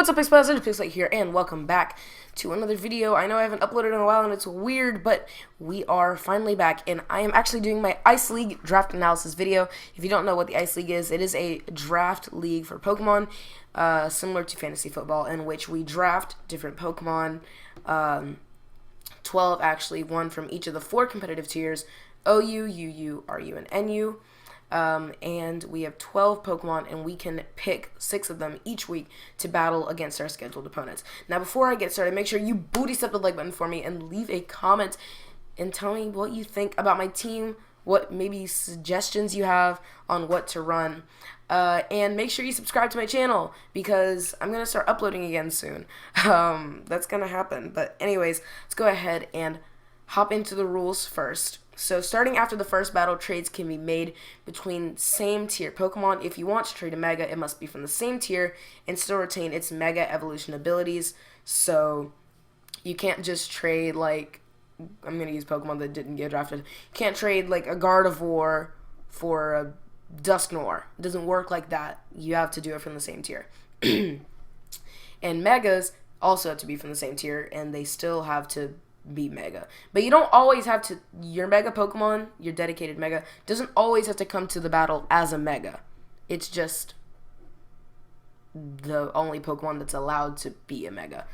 What's up, Pixel? It's Pixel here, and welcome back to another video. I know I haven't uploaded in a while, and it's weird, but we are finally back, and I am actually doing my Ice League draft analysis video. If you don't know what the Ice League is, it is a draft league for Pokemon, similar to fantasy football, in which we draft different Pokemon, 12 actually, one from each of the 4 competitive tiers, OU, UU, RU, and NU. And we have 12 Pokemon, and we can pick 6 of them each week to battle against our scheduled opponents. Now, before I get started, make sure you booty step the like button for me and leave a comment and tell me what you think about my team, what maybe suggestions you have on what to run. And make sure you subscribe to my channel because I'm going to start uploading again soon. That's going to happen. But anyways, let's go ahead and hop into the rules first. So starting after the first battle, trades can be made between same tier Pokemon. If you want to trade a Mega, it must be from the same tier and still retain its Mega evolution abilities. So you can't just trade, like, I'm going to use Pokemon that didn't get drafted. You can't trade like a Gardevoir for a Dusknoir. It doesn't work like that. You have to do it from the same tier. And Megas also have to be from the same tier, and they still have to be Mega. But you don't always have to, your Mega Pokemon, your dedicated Mega, doesn't always have to come to the battle as a Mega. It's just the only Pokemon that's allowed to be a Mega.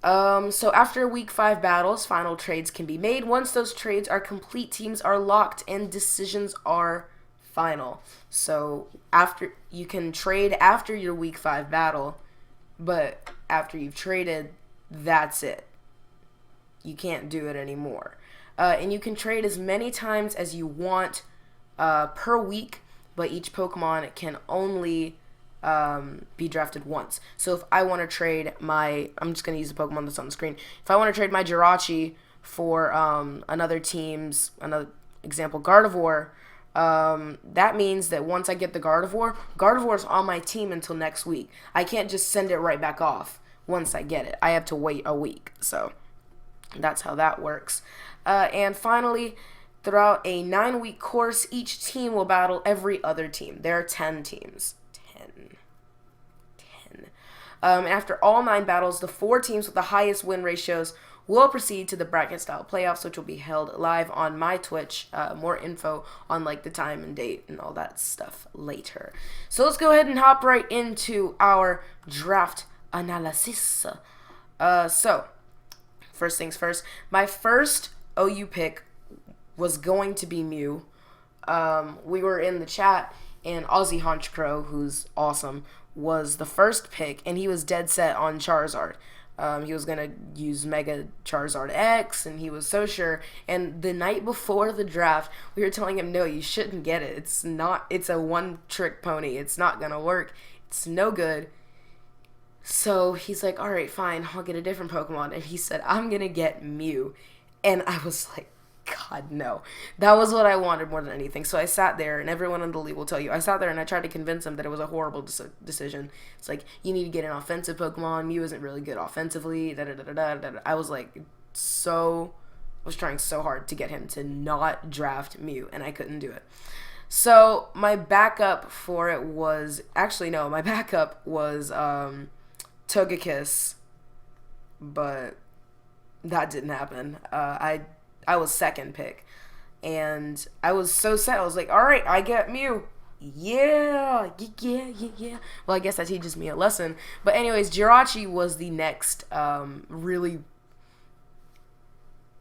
So after week 5 battles, final trades can be made. Once those trades are complete, teams are locked and decisions are final. So after, you can trade after your week 5 battle, but after you've traded, that's it. You can't do it anymore. And you can trade as many times as you want per week, but each Pokemon can only be drafted once. So if I want to trade my, I'm just going to use the Pokemon that's on the screen. If I want to trade my Jirachi for another team's, another example, Gardevoir, that means that once I get the Gardevoir's on my team until next week. I can't just send it right back off once I get it. I have to wait a week. So that's how that works. And finally, throughout a 9-week course, each team will battle every other team. There are 10 teams. 10. And after all 9 battles, the 4 teams with the highest win ratios will proceed to the bracket-style playoffs, which will be held live on my Twitch. More info on like the time and date and all that stuff later. So let's go ahead and hop right into our draft analysis. So first things first, my first OU pick was going to be Mew. We were in the chat, and Aussie Honchcrow, who's awesome, was the first pick, and he was dead set on Charizard. He was going to use Mega Charizard X, and he was so sure. And the night before the draft, we were telling him, no, you shouldn't get it. It's a one-trick pony. It's not going to work. It's no good. So he's like, all right, fine, I'll get a different Pokemon. And he said, I'm going to get Mew. And I was like, God, no. That was what I wanted more than anything. So I sat there, and everyone in the league will tell you, I sat there and I tried to convince him that it was a horrible decision. It's like, you need to get an offensive Pokemon. Mew isn't really good offensively. I was like, I was trying so hard to get him to not draft Mew, and I couldn't do it. So my backup for it was, actually, no, my backup was Togekiss, but that didn't happen. I was second pick, and I was so set. I was like, all right, I get Mew. Yeah. Well, I guess that teaches me a lesson. But anyways, Jirachi was the next really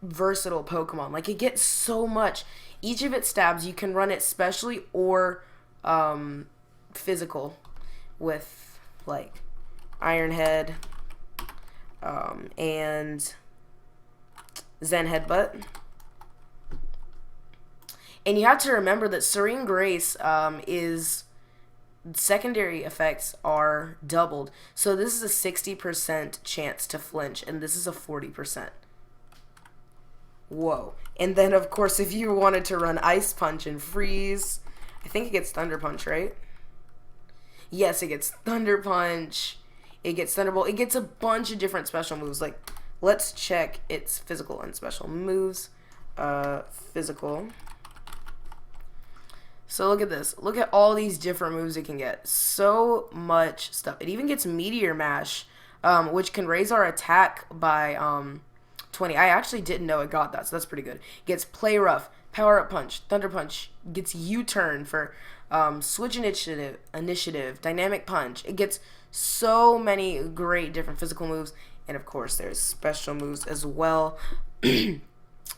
versatile Pokemon. Like, it gets so much. Each of its stabs, you can run it specially or physical with, like, Iron Head, and Zen Headbutt. And you have to remember that Serene Grace is, secondary effects are doubled. So this is a 60% chance to flinch, and this is a 40%. Whoa. And then, of course, if you wanted to run Ice Punch and Freeze, I think it gets Thunder Punch, right? Yes, it gets Thunder Punch. It gets Thunderbolt. It gets a bunch of different special moves. Like, let's check its physical and special moves. Physical. So look at this. Look at all these different moves it can get. So much stuff. It even gets Meteor Mash, which can raise our attack by 20. I actually didn't know it got that, so that's pretty good. Gets Play Rough, Power Up Punch, Thunder Punch. Gets U-Turn for Switch Initiative, Dynamic Punch. It gets so many great different physical moves. And of course, there's special moves as well.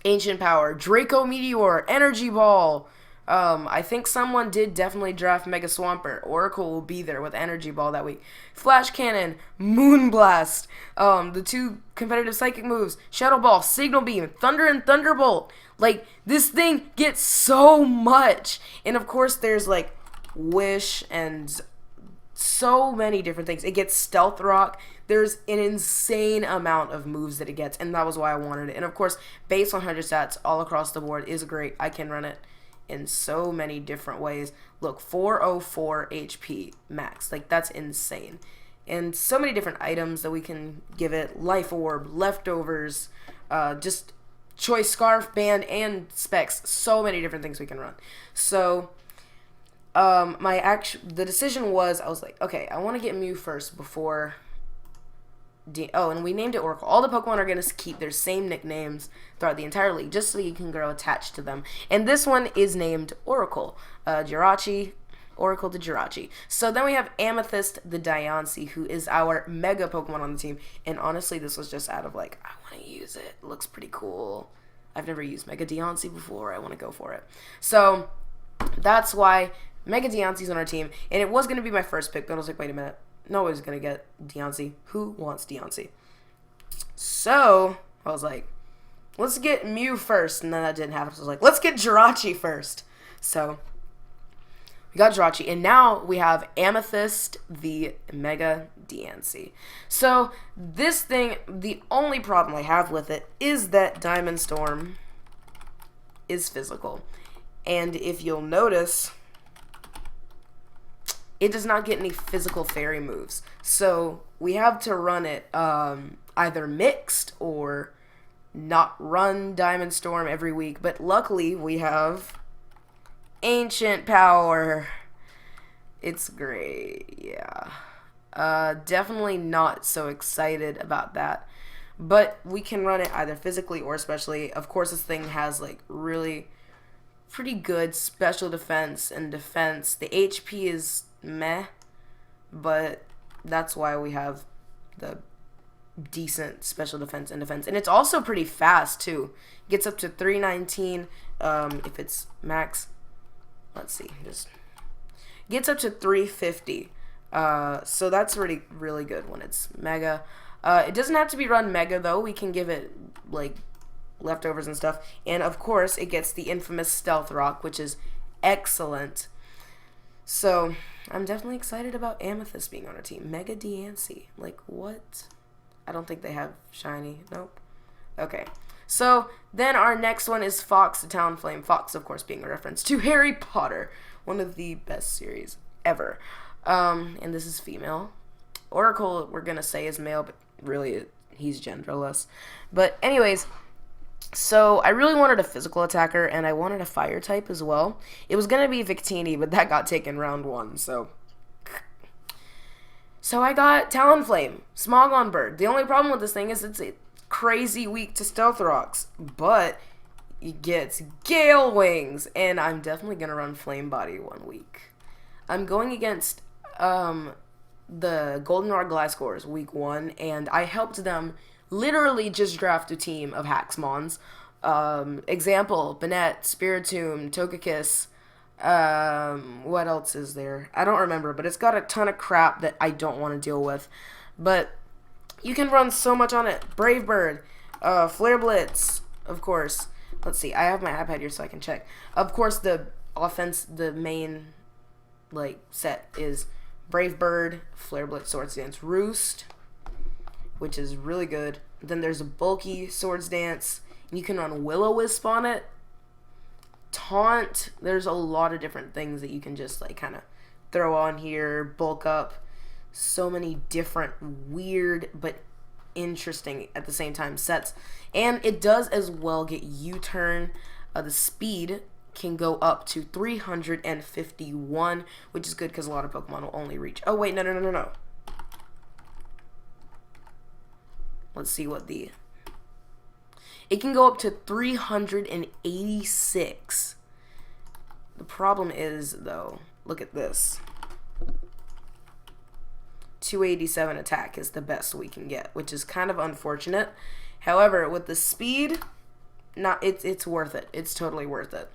Ancient Power, Draco Meteor, Energy Ball. I think someone did definitely draft Mega Swampert. Oracle will be there with Energy Ball that week. Flash Cannon, Moonblast. The two competitive psychic moves, Shadow Ball, Signal Beam, Thunder and Thunderbolt. Like, this thing gets so much. And of course, there's like Wish and so many different things. It gets Stealth Rock. There's an insane amount of moves that it gets, and that was why I wanted it. And of course, base 100 stats all across the board is great. I can run it in so many different ways. Look, 404 HP max. Like, that's insane. And so many different items that we can give it. Life Orb, Leftovers, just Choice Scarf, Band, and Specs. So many different things we can run. So the decision was, I was like, okay, I want to get Mew first before and we named it Oracle. All the Pokemon are going to keep their same nicknames throughout the entire league, just so you can grow attached to them. And this one is named Oracle. Jirachi, Oracle to Jirachi. So then we have Amethyst the Diancie, who is our Mega Pokemon on the team. And honestly, this was just out of like, I want to use it. It looks pretty cool. I've never used Mega Diancie before. I want to go for it. So that's why Mega Diancie's on our team. And it was going to be my first pick, but I was like, wait a minute. Nobody's going to get Diancie. Who wants Diancie? So, I was like, let's get Mew first. And then that didn't happen. So I was like, let's get Jirachi first. So, we got Jirachi. And now we have Amethyst, the Mega Diancie. So, this thing, the only problem I have with it is that Diamond Storm is physical. And if you'll notice, it does not get any physical fairy moves. So we have to run it either mixed or not run Diamond Storm every week. But luckily we have Ancient Power. It's great, yeah. Definitely not so excited about that. But we can run it either physically or especially. Of course, this thing has like really pretty good special defense and defense. The HP is meh, but that's why we have the decent special defense and defense. And it's also pretty fast too. Gets up to 319 if it's max. Let's see, just gets up to 350. So that's really good when it's mega. It doesn't have to be run mega though. We can give it like leftovers and stuff. And of course it gets the infamous Stealth Rock, which is excellent. So I'm definitely excited about Amethyst being on our team. Mega Diancie. Like, what? I don't think they have shiny. Nope. Okay. So then our next one is Fox the Talonflame. Fox, of course, being a reference to Harry Potter. One of the best series ever. And this is female. Oracle, we're going to say is male, but really he's genderless. But anyways, so I really wanted a physical attacker, and I wanted a fire type as well. It was going to be Victini, but that got taken round 1, so I got Talonflame, Smogon Bird. The only problem with this thing is it's crazy weak to Stealth Rocks, but it gets Gale Wings, and I'm definitely going to run Flame Body 1 week. I'm going against the Goldenrod Gliscors week 1, and I helped them literally just draft a team of Haxmons. Example, Banette, Spiritomb, Togekiss. What else is there? I don't remember, but it's got a ton of crap that I don't want to deal with. But you can run so much on it. Brave Bird, Flare Blitz, of course. Let's see, I have my iPad here so I can check. Of course, the main set is Brave Bird, Flare Blitz, Swords Dance, Roost, which is really good. Then there's a bulky Swords Dance. You can run Will-O-Wisp on it. Taunt. There's a lot of different things that you can just kind of throw on here. Bulk up. So many different weird but interesting at the same time sets. And it does as well get U-Turn. The speed can go up to 351, which is good because a lot of Pokemon will only reach. Oh, wait, no. Let's see what the... It can go up to 386. The problem is, though, look at this. 287 attack is the best we can get, which is kind of unfortunate. However, with the speed, it's worth it. It's totally worth it.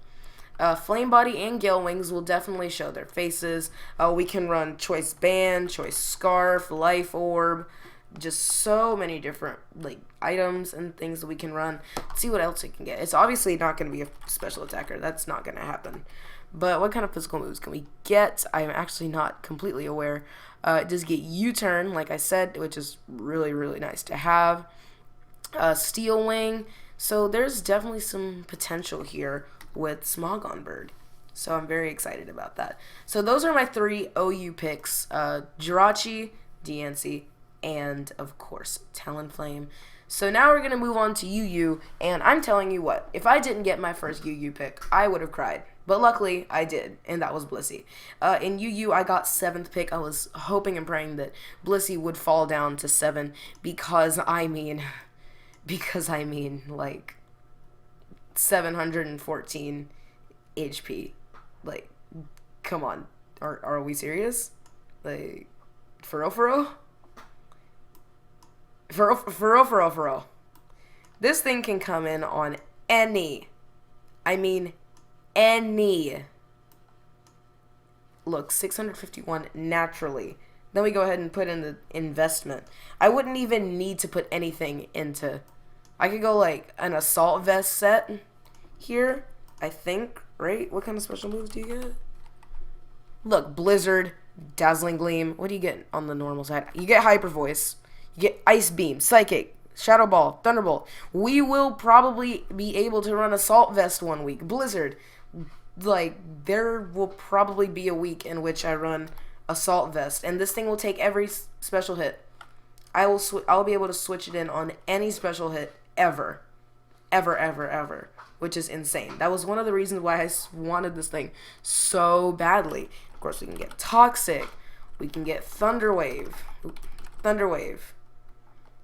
Flame Body and Gale Wings will definitely show their faces. We can run Choice Band, Choice Scarf, Life Orb, just so many different items and things that we can run. Let's see what else we can get. It's obviously not going to be a special attacker. That's not going to happen. But what kind of physical moves can we get? I'm actually not completely aware. It does get U-Turn, like I said, which is really, really nice to have. Steel Wing. So there's definitely some potential here with Smogon Bird. So I'm very excited about that. So those are my 3 OU picks. Jirachi, Diancie, and of course Talonflame. So now we're going to move on to UU, and I'm telling you what, if I didn't get my first UU pick, I would have cried. But luckily, I did, and that was Blissey. In UU, I got 7th pick. I was hoping and praying that Blissey would fall down to 7 because, like, 714 HP. Like, come on. Are we serious? Like, for real? For real. This thing can come in on any. Look, 651 naturally. Then we go ahead and put in the investment. I wouldn't even need to put anything into... I could go like an Assault Vest set here, I think, right? What kind of special moves do you get? Look, Blizzard, Dazzling Gleam. What do you get on the normal side? You get Hyper Voice. You get Ice Beam, Psychic, Shadow Ball, Thunderbolt. We will probably be able to run Assault Vest one week. Blizzard. Like, there will probably be a week in which I run Assault Vest, and this thing will take every special hit. I'll be able to switch it in on any special hit ever, which is insane. That was one of the reasons why I wanted this thing so badly. Of course, we can get Toxic, we can get Thunderwave.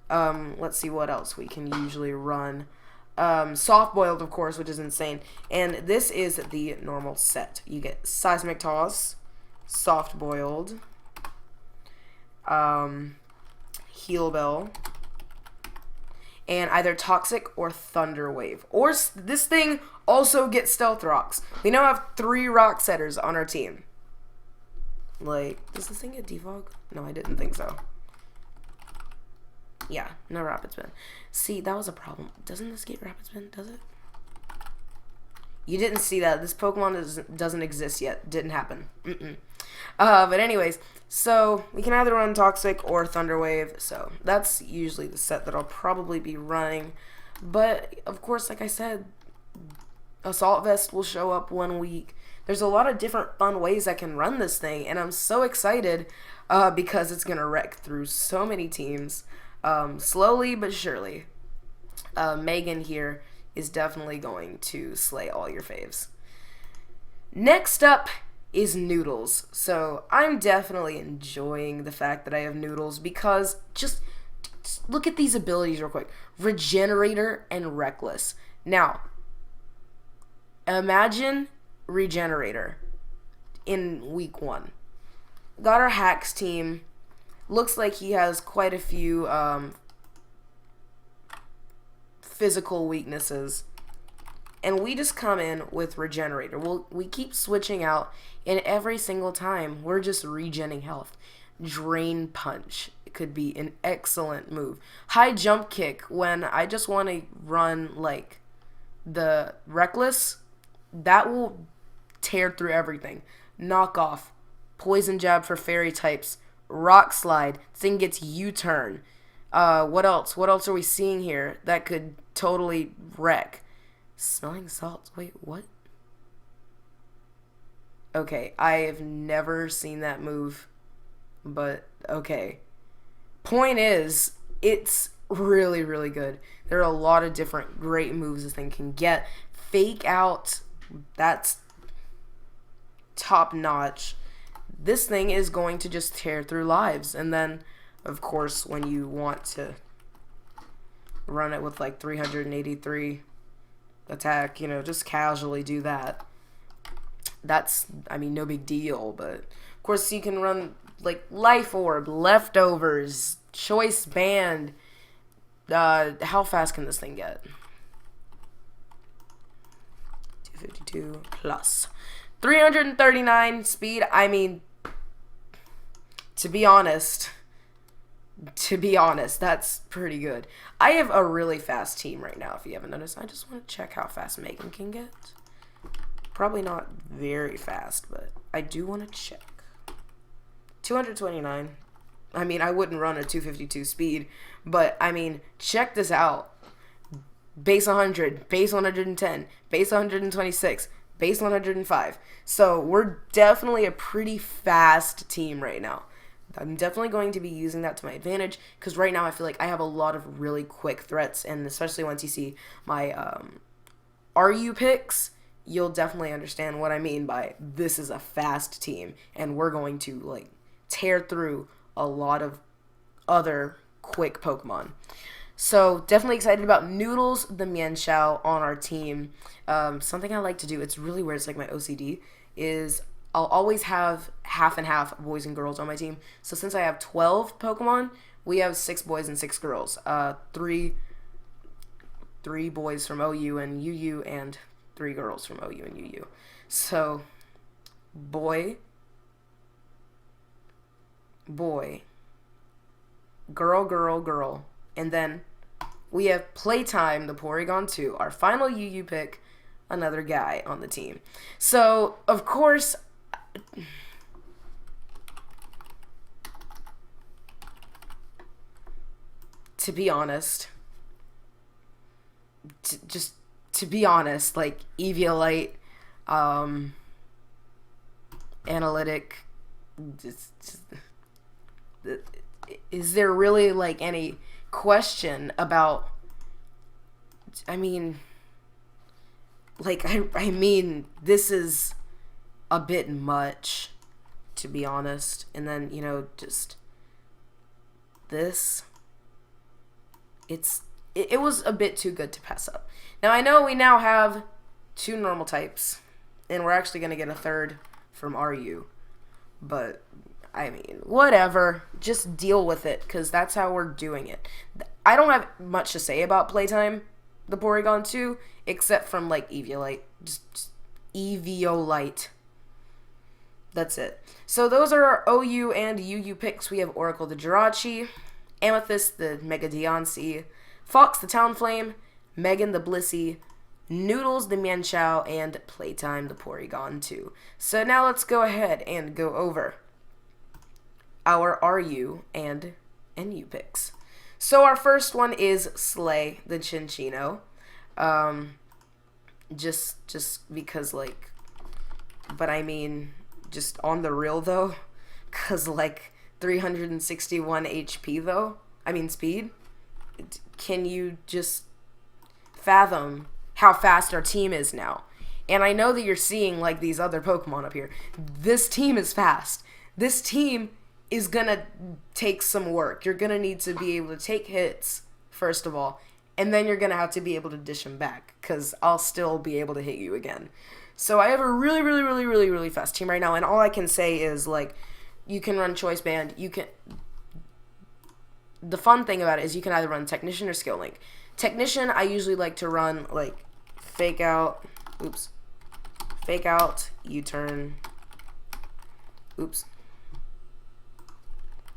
Let's see what else we can usually run. Soft Boiled, of course, which is insane. And this is the normal set. You get Seismic Toss, Soft Boiled, Heal Bell, and either Toxic or Thunder Wave. Or this thing also gets Stealth Rocks. We now have 3 Rock Setters on our team. Like, does this thing get Defog? No, I didn't think so. Yeah, no Rapid Spin. See, that was a problem. Doesn't this get Rapid Spin? Does it? You didn't see that. This Pokemon doesn't exist yet. Didn't happen. But anyways, so we can either run Toxic or Thunder Wave. So that's usually the set that I'll probably be running. But, of course, like I said, Assault Vest will show up one week. There's a lot of different fun ways I can run this thing. And I'm so excited because it's going to wreck through so many teams. Slowly but surely. Megan here is definitely going to slay all your faves. Next up is Noodles. So I'm definitely enjoying the fact that I have Noodles because just look at these abilities real quick. Regenerator and Reckless. Now, imagine Regenerator in week 1. Got our Hacks team. Looks like he has quite a few physical weaknesses. And we just come in with Regenerator. We keep switching out, and every single time, we're just regenning health. Drain Punch could be an excellent move. High Jump Kick, when I just want to run, like, the Reckless, that will tear through everything. Knock Off. Poison Jab for Fairy types. Rock Slide. Thing gets U-Turn. What else? What else are we seeing here that could totally wreck? Smelling Salts. Wait, what? Okay, I have never seen that move, but okay. Point is, it's really, really good. There are a lot of different great moves this thing can get. Fake Out That's top notch. This thing is going to just tear through lives. And then, of course, when you want to run it with like 383 attack, you know, just casually do that. That's, I mean, no big deal. But, of course, you can run like Life Orb, Leftovers, Choice Band. How fast can this thing get? 252 plus 339 speed. I mean, to be honest, that's pretty good. I have a really fast team right now, if you haven't noticed. I just want to check how fast Megan can get. Probably not very fast, but I do want to check. 229. I mean, I wouldn't run a 252 speed, but I mean, check this out. Base 100, base 110, base 126, base 105. So we're definitely a pretty fast team right now. I'm definitely going to be using that to my advantage, because right now I feel like I have a lot of really quick threats, and especially once you see my RU picks, you'll definitely understand what I mean by this is a fast team, and we're going to like tear through a lot of other quick Pokemon. So definitely excited about Noodles the Mienshao on our team. Something I like to do, it's really weird, it's like my OCD, is I'll always have half and half boys and girls on my team. So since I have 12 Pokemon, we have 6 boys and 6 girls. Three boys from OU and UU, and 3 girls from OU and UU. So boy, girl, and then we have Playtime, the Porygon 2, our final UU pick, another guy on the team. So, of course, to be honest, like, Eviolite, Analytic, is there really, like, any question about, I mean, like, I mean, this is a bit much, to be honest. And then, you know, just this, it was a bit too good to pass up. Now, I know we now have 2 normal types, and we're actually going to get a 3rd from RU, but I mean, whatever. Just deal with it, because that's how we're doing it. I don't have much to say about Playtime, the Porygon 2, except from, like, Eviolite. Just Eviolite. That's it. So those are our OU and UU picks. We have Oracle the Jirachi, Amethyst the Mega Deoncé, Fox the Talonflame, Megan the Blissey, Noodles the Mienshao, and Playtime the Porygon 2. So now let's go ahead and go over our RU and NU picks. So our first one is Slay the Chinchino. Just because, like, but I mean, just on the real though, cause like 361 HP though, I mean speed. Can you just fathom how fast our team is now? And I know that you're seeing like these other Pokemon up here. This team is fast. This team is gonna take some work. You're gonna need to be able to take hits, first of all, and then you're gonna have to be able to dish them back, because I'll still be able to hit you again. So I have a really fast team right now, and all I can say is, like, you can run Choice Band, the fun thing about it is you can either run Technician or Skill Link. Technician, I usually like to run, like, Fake Out, U-turn,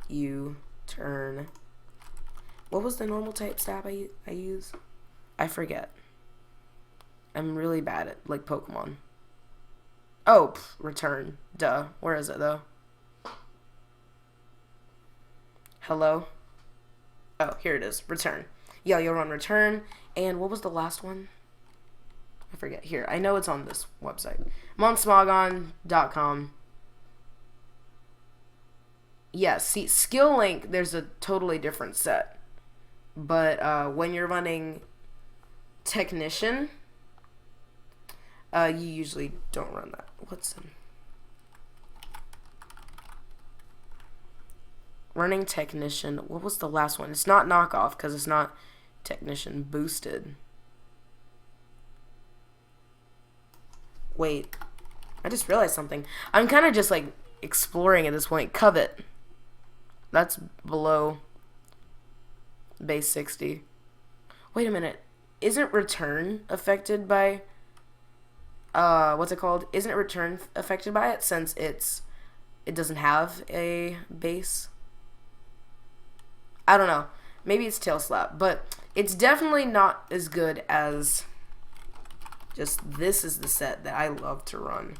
U-turn. What was the normal type stab I use? I forget. I'm really bad at, like, Pokemon. Oh, return. Duh. Where is it, though? Hello? Oh, here it is. Return. Yeah, you'll run return. And what was the last one? I forget. Here. I know it's on this website. I'm on smogon.com. Yeah, see, Skill Link, there's a totally different set. But when you're running Technician, You usually don't run that. What's running technician? What was the last one? It's not knockoff because it's not technician boosted. Wait, I just realized something. I'm kind of just like exploring at this point. Covet. That's below base 60. Wait a minute. Isn't return affected by what's it called? Isn't return affected by it since it doesn't have a base? I don't know. Maybe it's tail slap, but it's definitely not as good as just this is the set that I love to run.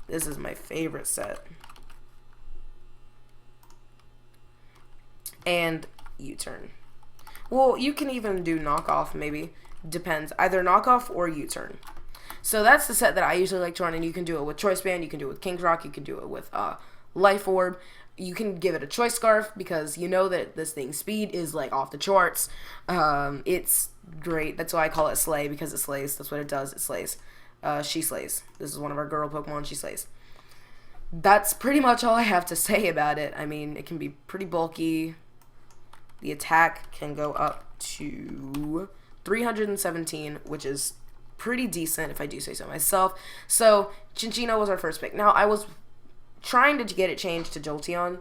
This is my favorite set. And U-turn. Well, you can even do knockoff, maybe. Depends. Either knockoff or U-turn. So that's the set that I usually like to run, and you can do it with Choice Band, you can do it with King's Rock, you can do it with Life Orb. You can give it a Choice Scarf because you know that this thing's speed is like off the charts. It's great. That's why I call it Slay, because it slays. That's what it does. It slays. She slays. This is one of our girl Pokemon. She slays. That's pretty much all I have to say about it. I mean, it can be pretty bulky. The attack can go up to 317, which is pretty decent if I do say so myself. So, Chinchino was our first pick. Now, I was trying to get it changed to Jolteon.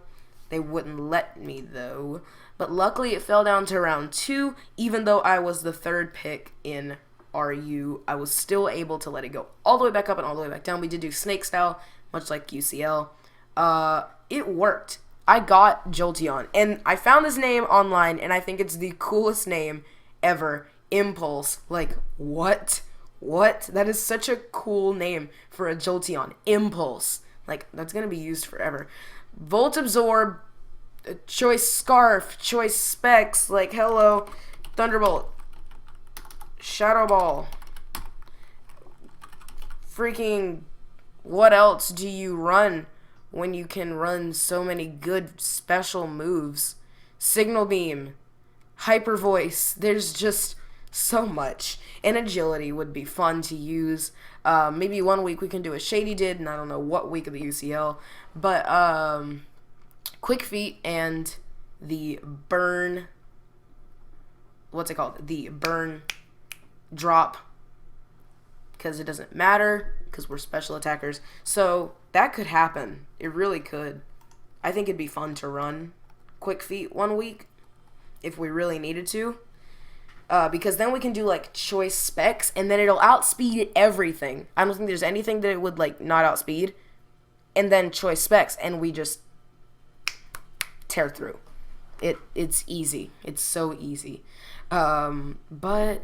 They wouldn't let me, though. But luckily, it fell down to round 2. Even though I was the third pick in RU, I was still able to let it go all the way back up and all the way back down. We did do Snake Style, much like UCL. It worked. I got Jolteon, and I found this name online, and I think it's the coolest name ever. Impulse. Like, what? What? That is such a cool name for a Jolteon. Impulse. Like, that's going to be used forever. Volt Absorb, Choice Scarf, Choice Specs, like, hello, Thunderbolt, Shadow Ball. Freaking, what else do you run when you can run so many good special moves? Signal Beam, Hyper Voice, there's just so much. And Agility would be fun to use. Maybe one week we can do a Shady Did, and I don't know what week of the UCL. But Quick Feet and the Burn, what's it called? The Burn Drop, because it doesn't matter, because we're special attackers. So that could happen. It really could. I think it'd be fun to run Quick Feet one week if we really needed to. Because then we can do, like, Choice Specs, and then it'll outspeed everything. I don't think there's anything that it would, like, not outspeed. And then Choice Specs, and we just tear through. It's easy. It's so easy. But,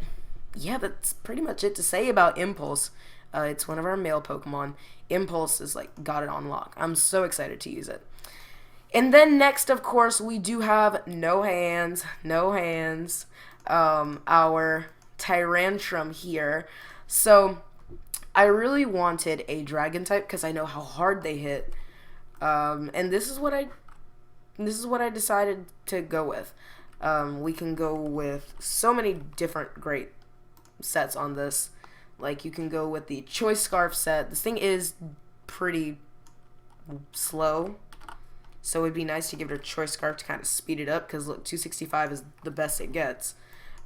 yeah, that's pretty much it to say about Impulse. It's one of our male Pokemon. Impulse is, like, got it on lock. I'm so excited to use it. And then next, of course, we do have No Hands. Our Tyrantrum here. So I really wanted a dragon type because I know how hard they hit. And this is what I decided to go with. We can go with so many different great sets on this. Like, you can go with the Choice Scarf set. This thing is pretty slow, so it'd be nice to give it a Choice Scarf to kind of speed it up, because look, 265 is the best it gets.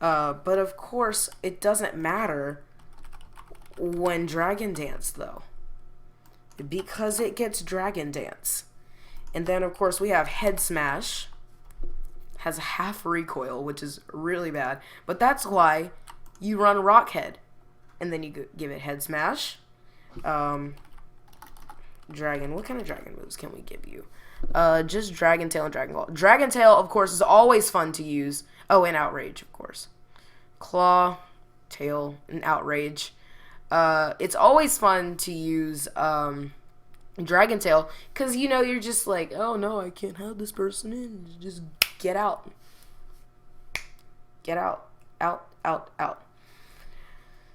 But of course, it doesn't matter when Dragon Dance, though, because it gets Dragon Dance. And then, of course, we have Head Smash. Has half recoil, which is really bad. But that's why you run Rock Head. And then you give it Head Smash. Dragon. What kind of dragon moves can we give you? Just Dragon Tail and Dragon Claw. Dragon Tail, of course, is always fun to use. Oh, and Outrage, of course. Claw, Tail, and Outrage. It's always fun to use Dragon Tail, because, you know, you're just like, oh, no, I can't have this person in. Just get out. Get out. Out.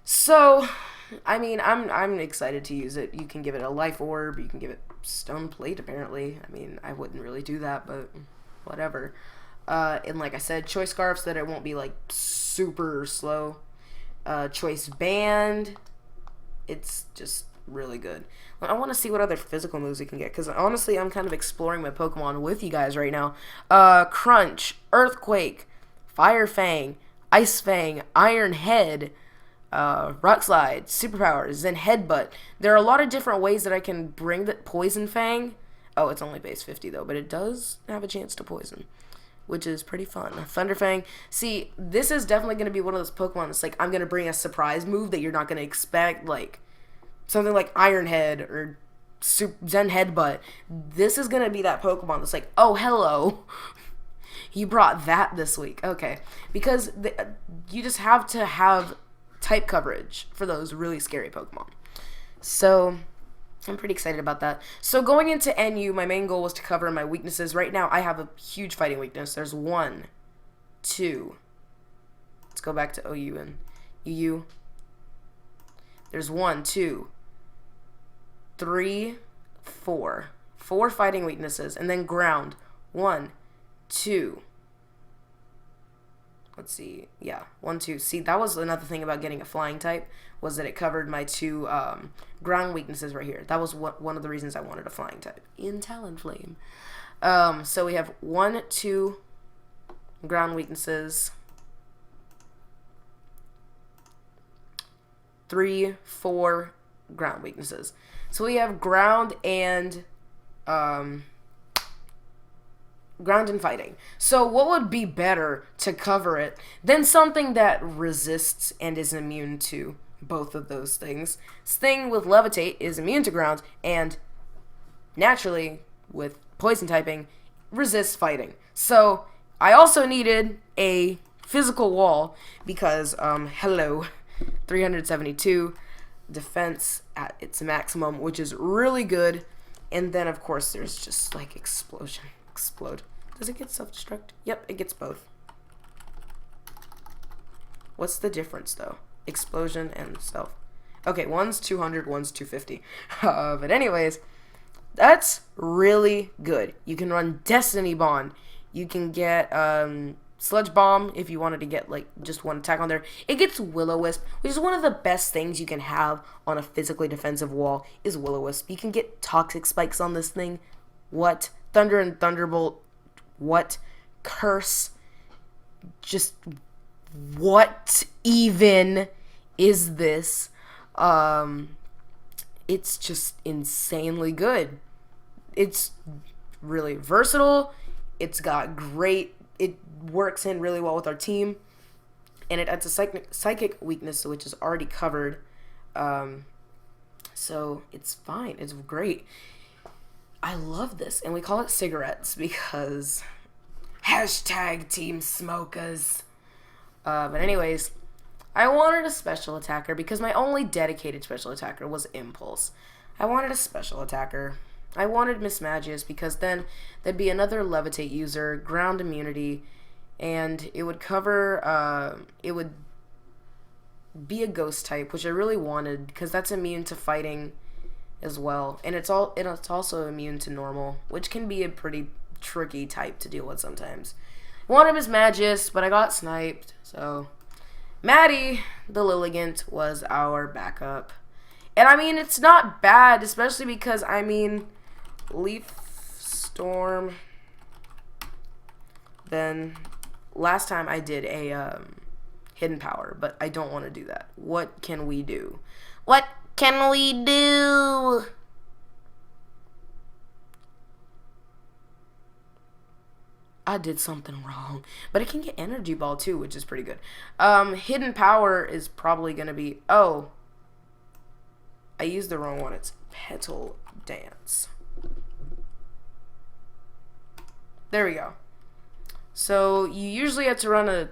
So, I mean, I'm excited to use it. You can give it a Life Orb. You can give it Stone Plate, apparently. I mean, I wouldn't really do that, but whatever. And like I said, Choice Scarf so that it won't be, like, super slow. Choice Band. It's just really good. I want to see what other physical moves we can get, because honestly, I'm kind of exploring my Pokemon with you guys right now. Crunch, Earthquake, Fire Fang, Ice Fang, Iron Head, Rock Slide, Superpowers, and Headbutt. There are a lot of different ways that I can bring the Poison Fang. Oh, it's only base 50 though, but it does have a chance to poison, which is pretty fun. Thunder Fang. See, this is definitely going to be one of those Pokemon that's like, I'm going to bring a surprise move that you're not going to expect, like something like Iron Head or Zen Headbutt. This is going to be that Pokemon that's like, oh, hello. You brought that this week. Okay. Because you just have to have type coverage for those really scary Pokemon. So I'm pretty excited about that. So going into NU, my main goal was to cover my weaknesses. Right now, I have a huge fighting weakness. There's 1, 2. Let's go back to OU and UU. There's 1, 2, 3, 4. 4 fighting weaknesses. And then ground. 1, 2. Let's see. Yeah, 1, 2. See, that was another thing about getting a flying type, was that it covered my 2 ground weaknesses right here. That was one of the reasons I wanted a flying type in Talonflame. So we have 1, 2 ground weaknesses, 3, 4 ground weaknesses. So we have ground and fighting. So what would be better to cover it than something that resists and is immune to both of those things? This thing with Levitate is immune to ground, and naturally, with poison typing, resists fighting. So I also needed a physical wall because, hello, 372 defense at its maximum, which is really good. And then, of course, there's just like explosion. Explode. Does it get self-destruct? Yep, it gets both. What's the difference, though? Explosion and self. Okay, one's 200, one's 250. But anyways, that's really good. You can run Destiny Bond. You can get Sludge Bomb if you wanted to get like just one attack on there. It gets Will-O-Wisp, which is one of the best things you can have on a physically defensive wall is Will-O-Wisp. You can get Toxic Spikes on this thing. What? Thunder and Thunderbolt. What? Curse. Just what even is this? It's just insanely good. It's really versatile. It's got great, it works in really well with our team. And it adds a psychic weakness, which is already covered. So it's fine. It's great. I love this, and we call it cigarettes because hashtag Team Smokers. But anyways, I wanted a special attacker because my only dedicated special attacker was Impulse. I wanted a special attacker. I wanted Mismagius because then there'd be another Levitate user, ground immunity, and it would cover, it would be a ghost type, which I really wanted because that's immune to fighting as well, and it's also immune to normal, which can be a pretty tricky type to deal with sometimes. One of his Magius, but I got sniped, so Maddie the Lilligant was our backup. And I mean, it's not bad, especially because, I mean, Leaf Storm. Then last time I did a Hidden Power, but I don't want to do that. What can we do? What can we do? I did something wrong. But it can get Energy Ball too, which is pretty good. Hidden Power is probably going to be... Oh. I used the wrong one. It's Petal Dance. There we go. So you usually have to run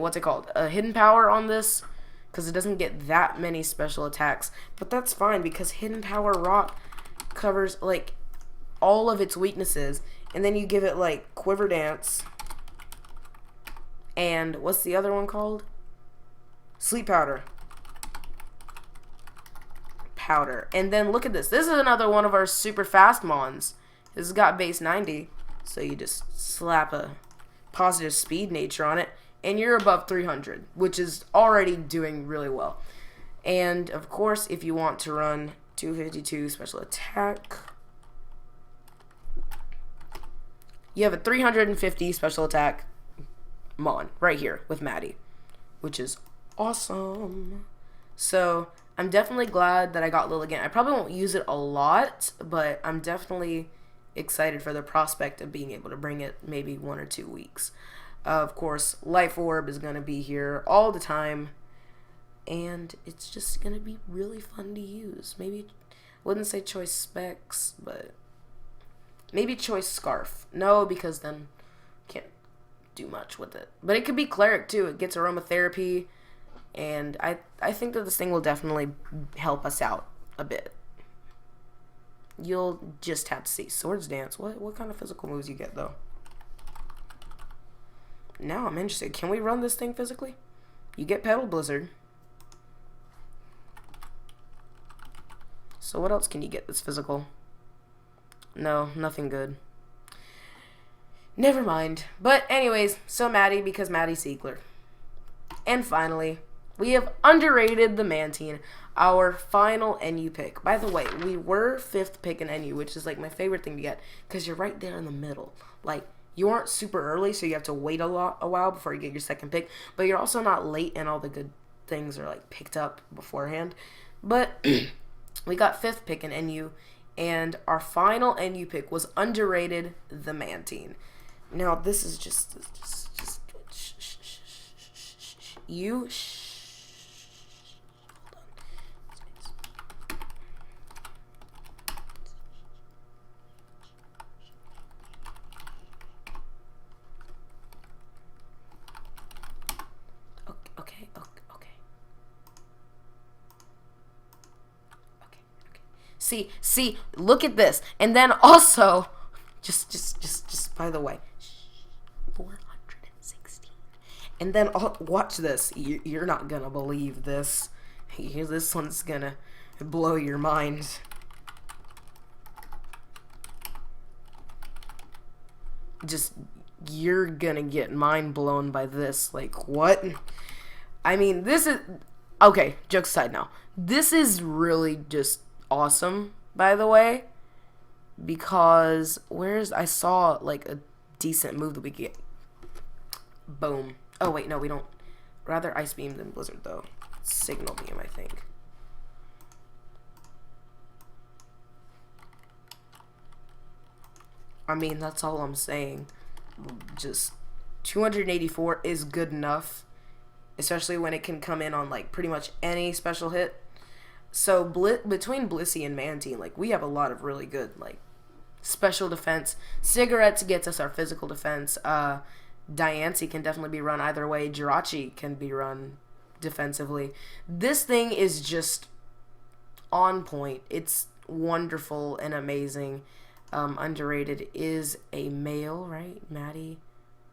what's it called? A Hidden Power on this, because it doesn't get that many special attacks. But that's fine, because Hidden Power Rock covers, like, all of its weaknesses. And then you give it, like, Quiver Dance. And what's the other one called? Sleep Powder. And then look at this. This is another one of our super fast mons. This has got base 90. So you just slap a positive speed nature on it. and you're above 300, which is already doing really well. And, of course, if you want to run 252 special attack, you have a 350 special attack Mon right here with Maddie, which is awesome. So I'm definitely glad that I got Lil again. I probably won't use it a lot, but I'm definitely excited for the prospect of being able to bring it maybe 1 or 2 weeks. Of course, Life Orb is going to be here all the time, and it's just going to be really fun to use. Maybe, wouldn't say choice specs, but maybe choice scarf. No, because then can't do much with it. But it could be cleric too. It gets aromatherapy, and I think that this thing will definitely help us out a bit. You'll just have to see. Swords Dance. What kind of physical moves you get though? Now I'm interested. Can we run this thing physically? You get Petal Blizzard. So what else can you get that's physical? No, nothing good. Never mind. But anyways, so Maddie, because Maddie Siegler. And finally, we have underrated the Mantine, our final NU pick. By the way, we were 5th pick in NU, which is like my favorite thing to get, because you're right there in the middle. Like, you aren't super early, so you have to wait a while before you get your second pick, but you're also not late, and all the good things are like picked up beforehand. But we got 5th pick in NU, and our final NU pick was underrated the Mantine. Now this is just you. Okay. See, look at this. And then also, just by the way, 416. And then, watch this. You're not gonna believe this. This one's gonna blow your mind. You're gonna get mind blown by this. Like, what? I mean, this is... Okay, jokes aside now. This is really just awesome, by the way, because I saw like a decent move that we get. Boom. Oh wait, no, we don't. Rather Ice Beam than Blizzard though. Signal Beam, I think. I mean, that's all I'm saying. Just 284 is good enough, especially when it can come in on like pretty much any special hit. So between Blissey and Mantine, like, we have a lot of really good, like, special defense. Cigarettes gets us our physical defense. Diancie can definitely be run either way. Jirachi can be run defensively. This thing is just on point. It's wonderful and amazing. Underrated is a male, right? Maddie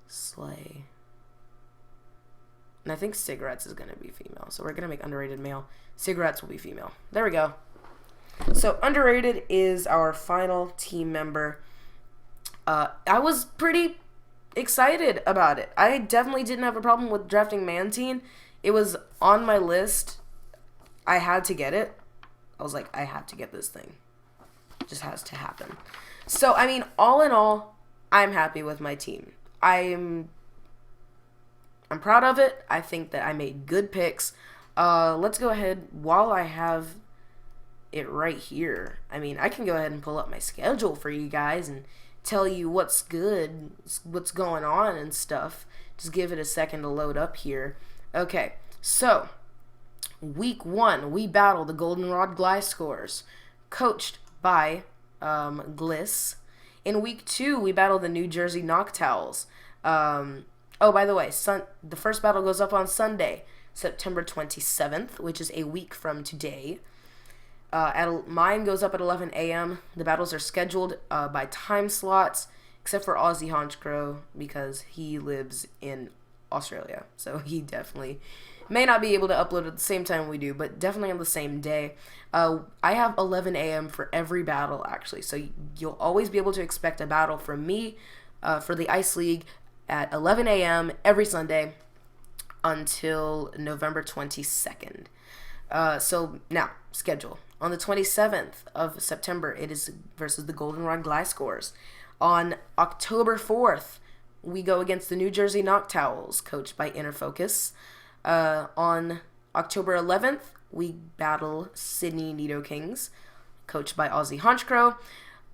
Slay. And I think Cigarettes is going to be female. So we're going to make underrated male. Cigarettes will be female. There we go. So underrated is our final team member. I was pretty excited about it. I definitely didn't have a problem with drafting Mantine. It was on my list. I had to get it. I was like, I have to get this thing. It just has to happen. So, I mean, all in all, I'm happy with my team. I'm proud of it. I think that I made good picks. Let's go ahead while I have it right here. I mean, I can go ahead and pull up my schedule for you guys and tell you what's good, what's going on and stuff. Just give it a second to load up here. Okay, so week 1, we battle the Goldenrod Gliscors, coached by Gliss. In week 2, we battle the New Jersey Noctowls. Oh, by the way, the first battle goes up on Sunday, September 27th, which is a week from today. Mine goes up at 11 a.m. The battles are scheduled by time slots, except for Aussie Honchcrow, because he lives in Australia. So he definitely may not be able to upload at the same time we do, but definitely on the same day. I have 11 a.m. for every battle, actually. So you'll always be able to expect a battle from me for the Ice League at 11 a.m. every Sunday. until November 22nd. So now, schedule. On the 27th of September, it is versus the Goldenrod Glycors. On October 4th, we go against the New Jersey Noctowls, coached by Inner Focus. On October 11th, we battle Sydney Nido Kings, coached by Ozzy Honchcrow.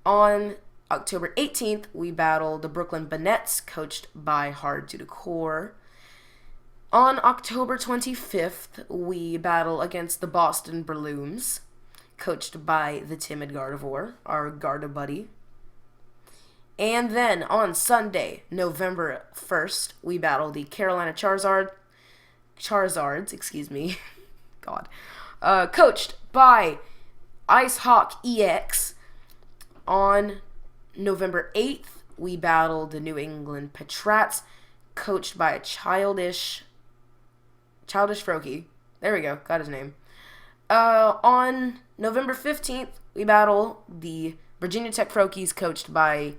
On October 18th, we battle the Brooklyn Bonnettes, coached by Hard to the Core. On October 25th, we battle against the Boston Balloons, coached by the Timid Gardevoir, our Garda buddy. And then on Sunday, November 1st, we battle the Carolina Charizards, God, coached by Ice Hawk EX. On November 8th, we battle the New England Patrats, coached by a childish Froakie. There we go, got his name. On November 15th, we battle the Virginia Tech Froakies, coached by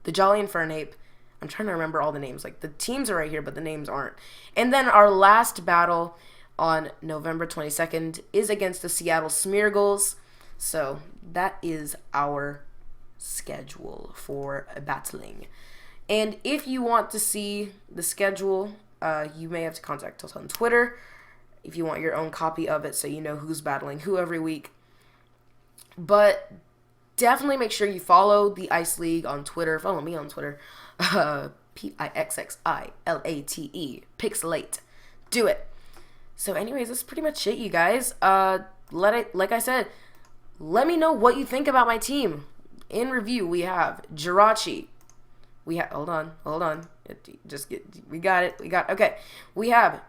the Jolly Infernape. I'm trying to remember all the names. Like, the teams are right here, but the names aren't. And then our last battle on November 22nd is against the Seattle Smeargles. So that is our schedule for battling. And if you want to see the schedule, you may have to contact us on Twitter if you want your own copy of it so you know who's battling who every week. But definitely make sure you follow the Ice League on Twitter. Follow me on Twitter. PIXXILATE. Pixelate. Do it. So anyways, that's pretty much it, you guys. Like I said, let me know what you think about my team. In review, we have Jirachi. Hold on. Okay. We have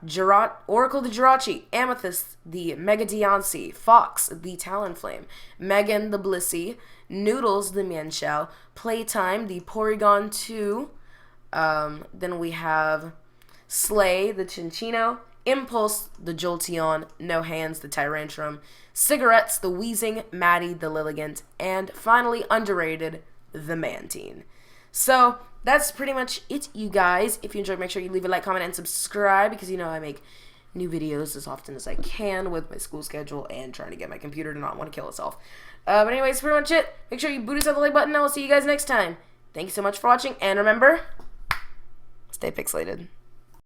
Oracle the Jirachi, Amethyst the Mega Deoncé, Fox the Talonflame, Megan the Blissey, Noodles the Mienshao, Playtime the Porygon 2, then we have Slay the Chinchino, Impulse the Jolteon, No Hands the Tyrantrum, Cigarettes the Wheezing, Maddie the Lilligant, and finally, underrated, the Mantine. So, that's pretty much it, you guys. If you enjoyed, make sure you leave a like, comment, and subscribe, because you know I make new videos as often as I can with my school schedule and trying to get my computer to not want to kill itself. But anyways, pretty much it. Make sure you booties on the like button, and I will see you guys next time. Thank you so much for watching, and remember, stay pixelated.